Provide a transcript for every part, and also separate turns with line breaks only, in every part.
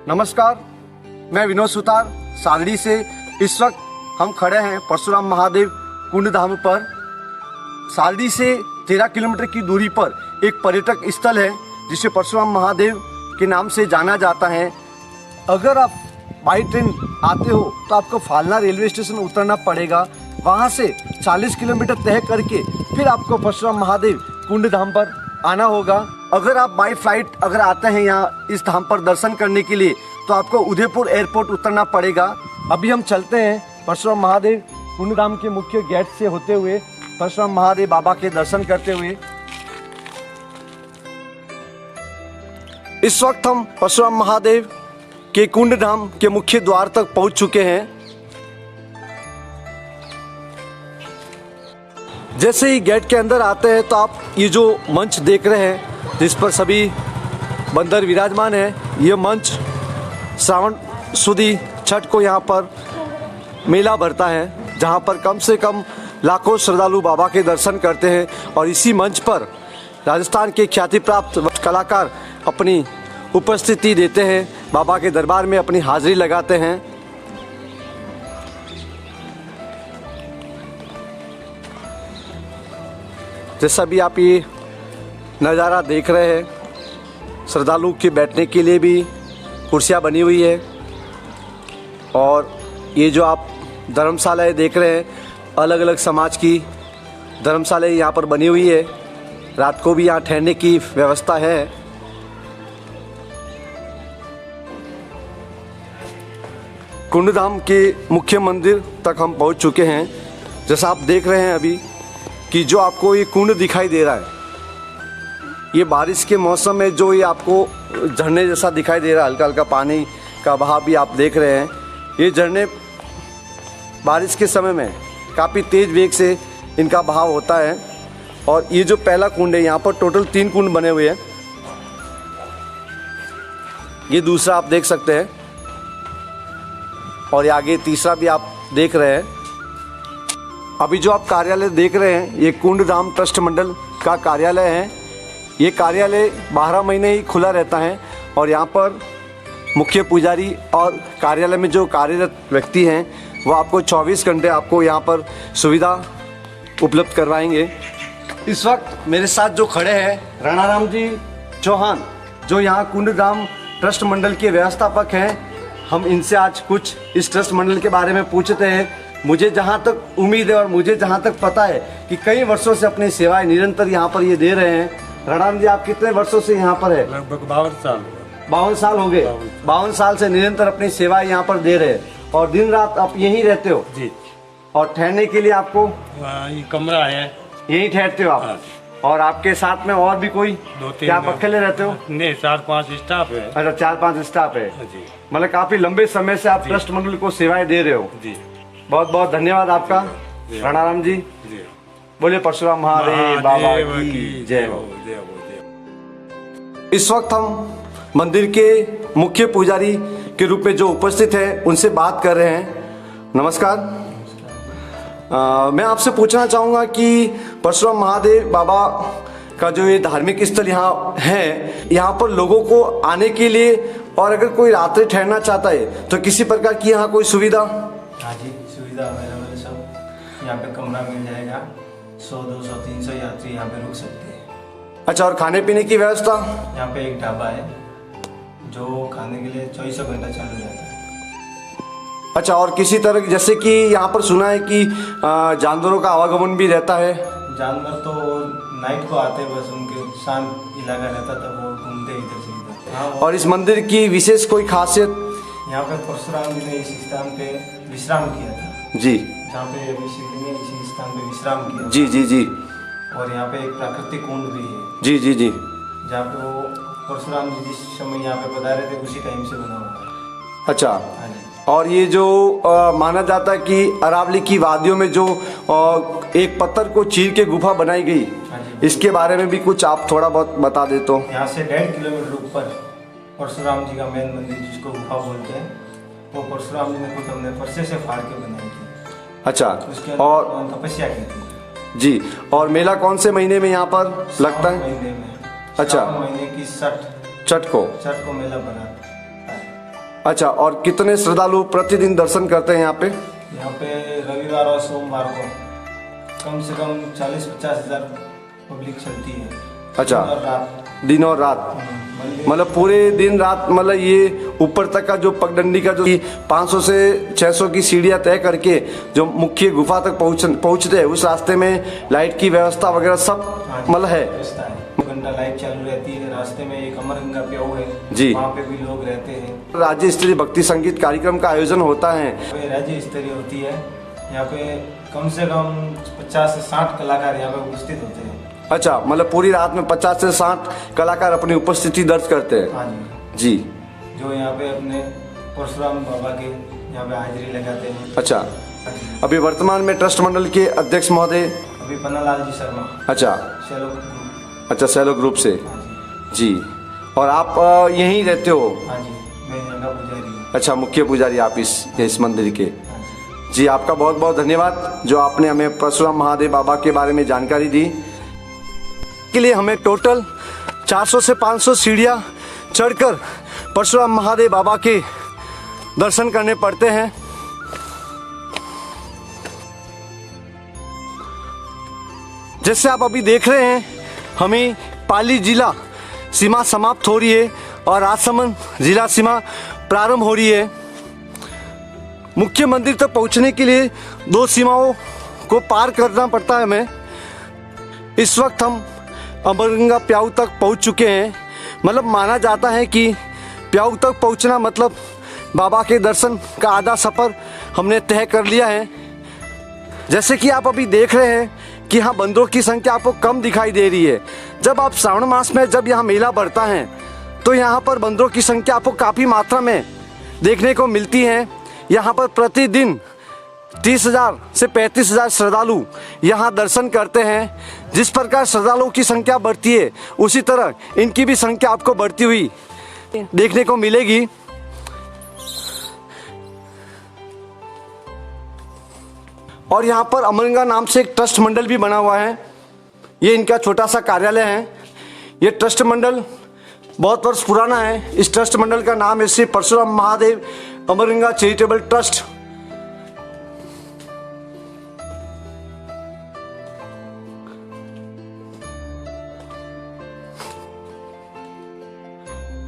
नमस्कार, मैं विनोद सुतार सादड़ी से। इस वक्त हम खड़े हैं परशुराम महादेव कुंड धाम पर। सादड़ी से 13 किलोमीटर की दूरी पर एक पर्यटक स्थल है जिसे परशुराम महादेव के नाम से जाना जाता है। अगर आप बाई ट्रेन आते हो तो आपको फालना रेलवे स्टेशन उतरना पड़ेगा। वहाँ से 40 किलोमीटर तय करके फिर आपको परशुराम महादेव कुंड धाम पर आना होगा। अगर आप बाई फ्लाइट अगर आते हैं यहाँ इस धाम पर दर्शन करने के लिए तो आपको उदयपुर एयरपोर्ट उतरना पड़ेगा। अभी हम चलते हैं परशुराम महादेव कुंड धाम के मुख्य गेट से होते हुए परशुराम महादेव बाबा के दर्शन करते हुए। इस वक्त हम परशुराम महादेव के कुंड धाम के मुख्य द्वार तक पहुंच चुके हैं। जैसे ही गेट के अंदर आते हैं तो आप ये जो मंच देख रहे हैं जिस पर सभी बंदर विराजमान है, ये मंच श्रावण सुदी छठ को यहाँ पर मेला भरता है, जहाँ पर कम से कम लाखों श्रद्धालु बाबा के दर्शन करते हैं। और इसी मंच पर राजस्थान के ख्याति प्राप्त कलाकार अपनी उपस्थिति देते हैं, बाबा के दरबार में अपनी हाजिरी लगाते हैं। जैसा भी आप ये नज़ारा देख रहे हैं, श्रद्धालु के बैठने के लिए भी कुर्सियाँ बनी हुई है। और ये जो आप धर्मशालाएँ देख रहे हैं, अलग अलग समाज की धर्मशालाएँ यहाँ पर बनी हुई है। रात को भी यहाँ ठहरने की व्यवस्था है। कुंड धाम के मुख्य मंदिर तक हम पहुँच चुके हैं। जैसा आप देख रहे हैं अभी कि जो आपको ये कुंड दिखाई दे रहा है, ये बारिश के मौसम में जो ये आपको झरने जैसा दिखाई दे रहा है, हल्का हल्का पानी का बहाव भी आप देख रहे हैं। ये झरने बारिश के समय में काफ़ी तेज़ वेग से इनका बहाव होता है। और ये जो पहला कुंड है, यहाँ पर टोटल 3 कुंड बने हुए हैं। ये दूसरा आप देख सकते हैं और ये आगे तीसरा भी आप देख रहे हैं। अभी जो आप कार्यालय देख रहे हैं, ये कुंड धाम ट्रस्ट मंडल का कार्यालय है। ये कार्यालय 12 महीने ही खुला रहता है और यहाँ पर मुख्य पुजारी और कार्यालय में जो कार्यरत व्यक्ति हैं वो आपको 24 घंटे आपको यहाँ पर सुविधा उपलब्ध करवाएंगे। इस वक्त मेरे साथ जो खड़े हैं राणाराम जी चौहान, जो यहाँ कुंड धाम ट्रस्ट मंडल के व्यवस्थापक हैं। हम इनसे आज कुछ इस ट्रस्ट मंडल के बारे में पूछते हैं। मुझे जहाँ तक उम्मीद है और मुझे जहाँ तक पता है कि कई वर्षों से अपनी सेवाएं निरंतर यहाँ पर ये दे रहे हैं। राणाराम जी, आप कितने वर्षों से यहाँ पर है?
लगभग 52 साल।
52 साल हो गए। 52 साल से निरंतर अपनी सेवाएं यहाँ पर दे रहे हैं और दिन रात आप यहीं रहते हो
जी।
और ठहरने के लिए आपको
ये कमरा है,
यहीं ठहरते हो आप?
हाँ।
और आपके साथ में और भी कोई?
2-3
क्या आप अकेले रहते हो?
नहीं, 4-5 स्टाफ है।
अच्छा, 4-5 स्टाफ है
जी।
मतलब काफी लंबे समय से आप ट्रस्ट मंडल को सेवाएं दे रहे हो
जी।
बहुत बहुत धन्यवाद आपका राणाराम जी। बोलिए परशुराम महादेव बाबा की जय हो। इस वक्त हम मंदिर के मुख्य पुजारी के रूप में जो उपस्थित है उनसे बात कर रहे हैं। नमस्कार। मैं आपसे पूछना चाहूँगा कि परशुराम महादेव बाबा का जो ये धार्मिक स्थल यहाँ है, यहाँ पर लोगों को आने के लिए और अगर कोई रात्रि ठहरना चाहता है तो किसी प्रकार की यहाँ कोई सुविधा?
हाँ जी, सुविधा अवेलेबल है सब। यहाँ पे कमरा मिल जाएगा। 100, 200, 300 यात्री यहाँ पे रुक सकते हैं।
अच्छा, और खाने पीने की व्यवस्था?
यहाँ पे एक ढाबा है जो खाने के लिए 24 घंटा चालू रहता है।
अच्छा, और किसी तरह जैसे कि यहाँ पर सुना है कि जानवरों का आवागमन भी रहता है?
जानवर तो नाइट को आते हैं, बस उनके शांत इलाका रहता तब वो घूमते इधर से इधर। हाँ,
और इस मंदिर की विशेष कोई खासियत?
यहाँ पे परशुराम जी ने इस स्थान पे विश्राम किया था
जी।
जहाँ पे ऋषि ने इसी स्थान पे विश्राम किया।
जी जी जी।
और यहाँ पे एक प्राकृतिक कुंड भी है।
जी जी जी।
जहाँ पे वो परशुराम जी जिस समय यहाँ पे पधारे थे उसी टाइम से बना हुआ है।
अच्छा।
हाँ जी।
और ये जो माना जाता है कि अरावली की वादियों में जो एक पत्थर को चीर के गुफा बनाई गई,
हाँ जी,
इसके बारे में भी कुछ आप थोड़ा बहुत बता दे तो।
यहाँ से 1.5 किलोमीटर ऊपर परशुराम जी का मेन मंदिर जिसको गुफा बोलते हैं, वो परशुराम जी ने खुद हमने फरसे से फाड़ के बनाई थी।
अच्छा।
उसके
और
तपस्या की थी
जी। और मेला कौन से महीने में यहाँ पर लगता है?
महीने में।
अच्छा।
महीने की छठ
छठ को
मेला बना है।
अच्छा, और कितने श्रद्धालु प्रतिदिन दर्शन करते हैं यहाँ पे?
यहाँ पे रविवार और सोमवार को कम से कम 40-50 हज़ार पब्लिक चलती है।
अच्छा,
दिन और रात।
दिन और रात,
मंदिर
मतलब पूरे दिन रात, मतलब ये ऊपर तक का जो पगडंडी का जो 500 से 600 की सीढ़ियाँ तय करके जो मुख्य गुफा तक पहुँचते हैं, उस रास्ते में लाइट की व्यवस्था वगैरह सब मतलब है?
व्यवस्था है, 2 घंटा लाइट चालू रहती है। रास्ते में एक अमरगंगा प्याऊ है
जी,
वहाँ पे भी लोग रहते हैं।
राज्य स्तरीय भक्ति संगीत कार्यक्रम का आयोजन होता है।
राज्य स्तरीय होती है। यहाँ पे कम से कम 50 से 60 कलाकार यहाँ पे उपस्थित होते हैं।
अच्छा, मतलब पूरी रात में 50 से 60 कलाकार अपनी उपस्थिति दर्ज करते हैं?
हाँ
जी,
जो यहाँ पे अपने परशुराम बाबा के यहाँ पे हाजिरी लगाते हैं।
अच्छा, अभी वर्तमान में ट्रस्ट मंडल के अध्यक्ष महोदय
अभी पन्नालाल जी शर्मा।
अच्छा,
चलो ग्रुप।
अच्छा, सैलो ग्रुप से।
हाँ जी।
जी, और आप यहीं रहते हो?
हाँ जी, मैं यहाँ का पुजारी हूँ।
अच्छा, मुख्य पुजारी आप इस मंदिर के?
हाँ जी।
जी, आपका बहुत बहुत धन्यवाद जो आपने हमें परशुराम महादेव बाबा के बारे में जानकारी दी। के लिए हमें टोटल 400 से 500 सीढ़ियाँ चढ़कर परशुराम महादेव बाबा के दर्शन करने पड़ते हैं। जैसे आप अभी देख रहे हैं, हमें पाली जिला सीमा समाप्त हो रही है और राजसमंद जिला सीमा प्रारंभ हो रही है। मुख्य मंदिर तक पहुंचने के लिए 2 सीमाओं को पार करना पड़ता है हमें। इस वक्त हम अमरगंगा प्याऊ तक पहुंच चुके हैं। मतलब माना जाता है कि प्याऊ तक पहुंचना मतलब बाबा के दर्शन का आधा सफ़र हमने तय कर लिया है। जैसे कि आप अभी देख रहे हैं कि यहाँ बंदरों की संख्या आपको कम दिखाई दे रही है। जब आप श्रावण मास में जब यहाँ मेला बढ़ता है तो यहाँ पर बंदरों की संख्या आपको काफ़ी मात्रा में देखने को मिलती है। यहाँ पर प्रतिदिन 30,000 से 35,000 श्रद्धालु यहाँ दर्शन करते हैं। जिस प्रकार श्रद्धालुओं की संख्या बढ़ती है, उसी तरह इनकी भी संख्या आपको बढ़ती हुई देखने को मिलेगी। और यहाँ पर अमरगंगा नाम से एक ट्रस्ट मंडल भी बना हुआ है। ये इनका छोटा सा कार्यालय है। ये ट्रस्ट मंडल बहुत वर्ष पुराना है। इस ट्रस्ट मंडल का नाम है श्री परशुराम महादेव अमरगंगा चैरिटेबल ट्रस्ट।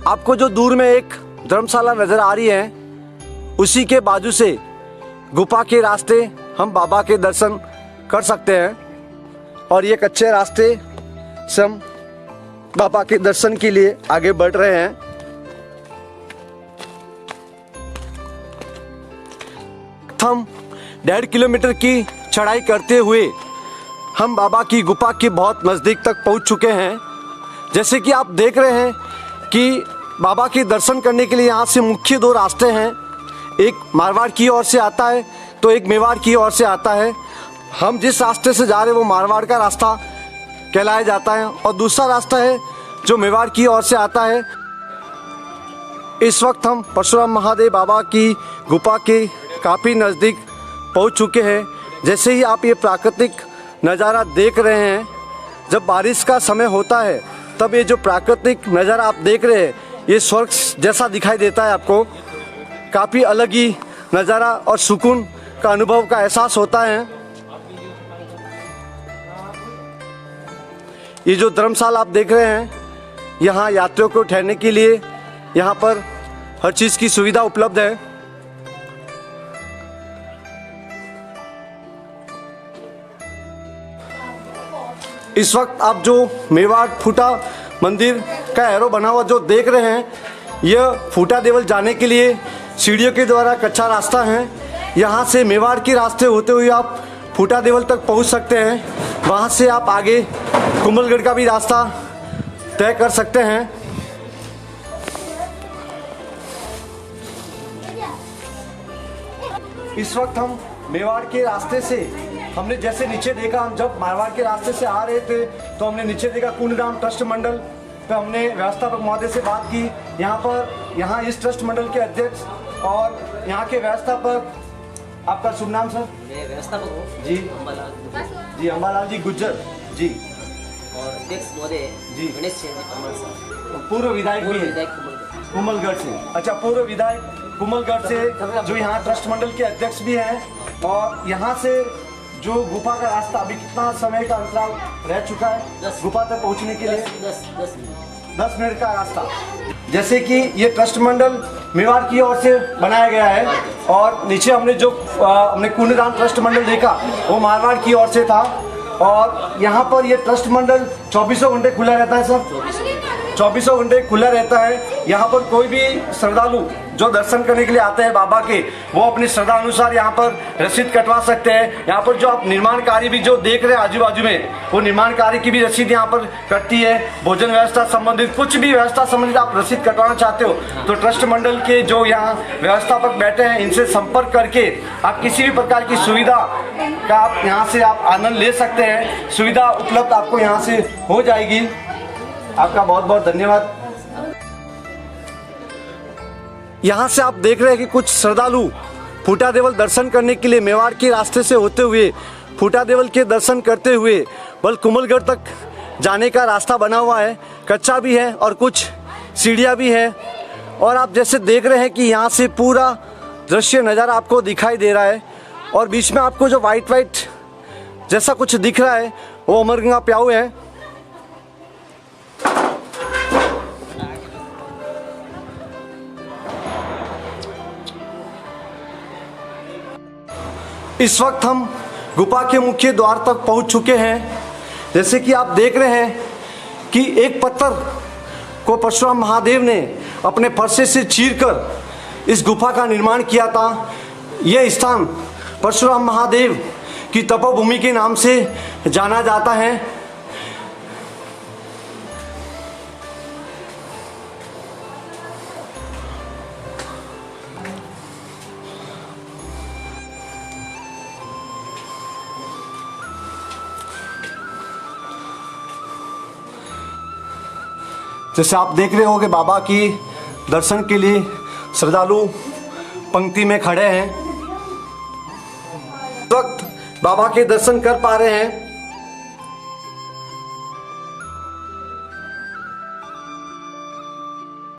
आपको जो दूर में एक धर्मशाला नजर आ रही है, उसी के बाजू से गुफा के रास्ते हम बाबा के दर्शन कर सकते हैं। और ये कच्चे रास्ते से हम बाबा के दर्शन के लिए आगे बढ़ रहे हैं। हम 1.5 किलोमीटर की चढ़ाई करते हुए हम बाबा की गुफा के बहुत नज़दीक तक पहुंच चुके हैं। जैसे कि आप देख रहे हैं कि बाबा के दर्शन करने के लिए यहाँ से मुख्य 2 रास्ते हैं। एक मारवाड़ की ओर से आता है तो एक मेवाड़ की ओर से आता है। हम जिस रास्ते से जा रहे हैं वो मारवाड़ का रास्ता कहलाया जाता है और दूसरा रास्ता है जो मेवाड़ की ओर से आता है। इस वक्त हम परशुराम महादेव बाबा की गुफा के काफ़ी नज़दीक पहुंच चुके हैं। जैसे ही आप ये प्राकृतिक नज़ारा देख रहे हैं, जब बारिश का समय होता है तब ये जो प्राकृतिक नज़ारा आप देख रहे हैं, ये स्वर्ग जैसा दिखाई देता है। आपको काफ़ी अलग ही नज़ारा और सुकून का अनुभव का एहसास होता है। ये जो धर्मशाला आप देख रहे हैं, यहाँ यात्रियों को ठहरने के लिए यहाँ पर हर चीज़ की सुविधा उपलब्ध है। इस वक्त आप जो मेवाड़ फूटा मंदिर का एरो बना हुआ जो देख रहे हैं, यह फूटा देवल जाने के लिए सीढ़ियों के द्वारा कच्चा रास्ता है। यहाँ से मेवाड़ के रास्ते होते हुए आप फूटा देवल तक पहुँच सकते हैं। वहाँ से आप आगे कुंभलगढ़ का भी रास्ता तय कर सकते हैं। इस वक्त हम मेवाड़ के रास्ते से हमने जैसे नीचे देखा, हम जब मारवाड़ के रास्ते से आ रहे थे तो हमने नीचे देखा कुंडधाम ट्रस्ट मंडल पे हमने व्यवस्थापक महोदय से बात की। यहाँ इस ट्रस्ट मंडल के अध्यक्ष और यहाँ के व्यवस्थापक, आपका शुभ नाम सर?
मैं व्यवस्थापक हूँ
जी, अंबालाल जी गुज्जर जी,
और अध्यक्ष महोदय
जी
गणेश चंद्र परमार सर,
पूर्व विधायक भी है
विधायक
कुंभलगढ़ से। अच्छा, पूर्व विधायक कुमलगढ़ से जो यहाँ ट्रस्ट मंडल के अध्यक्ष भी हैं, और यहाँ से जो गुफा का रास्ता अभी कितना समय का अंतराल रह चुका है गुफा तक पहुँचने के लिए? 10 मिनट का रास्ता। जैसे कि ये ट्रस्ट मंडल मेवाड़ की ओर से बनाया गया है, और नीचे हमने कुंडधाम ट्रस्ट मंडल देखा वो मारवाड़ की ओर से था, और यहाँ पर ये ट्रस्ट मंडल 24 घंटे खुला रहता है सर। 24 घंटे खुला रहता है। यहाँ पर कोई भी श्रद्धालु जो दर्शन करने के लिए आते हैं बाबा के, वो अपनी श्रद्धा अनुसार यहाँ पर रसीद कटवा सकते हैं। यहाँ पर जो आप निर्माण कार्य भी जो देख रहे हैं आजू बाजू में, वो निर्माण कार्य की भी रसीद यहाँ पर कटती है। भोजन व्यवस्था संबंधित कुछ भी व्यवस्था संबंधित आप रसीद कटवाना चाहते हो तो ट्रस्ट मंडल के जो यहाँ व्यवस्थापक बैठे हैं इनसे संपर्क करके आप किसी भी प्रकार की सुविधा का आप यहाँ से आप आनंद ले सकते हैं। सुविधा उपलब्ध आपको यहाँ से हो जाएगी। आपका बहुत बहुत धन्यवाद। यहाँ से आप देख रहे हैं कि कुछ श्रद्धालु फूटा देवल दर्शन करने के लिए मेवाड़ के रास्ते से होते हुए फूटा देवल के दर्शन करते हुए बल कुमलगढ़ तक जाने का रास्ता बना हुआ है। कच्चा भी है और कुछ सीढ़ियाँ भी है, और आप जैसे देख रहे हैं कि यहाँ से पूरा दृश्य नज़ारा आपको दिखाई दे रहा है, और बीच में आपको जो वाइट जैसा कुछ दिख रहा है वो अमरगंगा प्याऊ है। इस वक्त हम गुफा के मुख्य द्वार तक पहुंच चुके हैं। जैसे कि आप देख रहे हैं कि एक पत्थर को परशुराम महादेव ने अपने फरसे से चीरकर इस गुफा का निर्माण किया था। यह स्थान परशुराम महादेव की तपोभूमि के नाम से जाना जाता है। जैसे आप देख रहे हो कि बाबा की दर्शन के लिए श्रद्धालु पंक्ति में खड़े हैं। इस वक्त बाबा के दर्शन कर पा रहे हैं।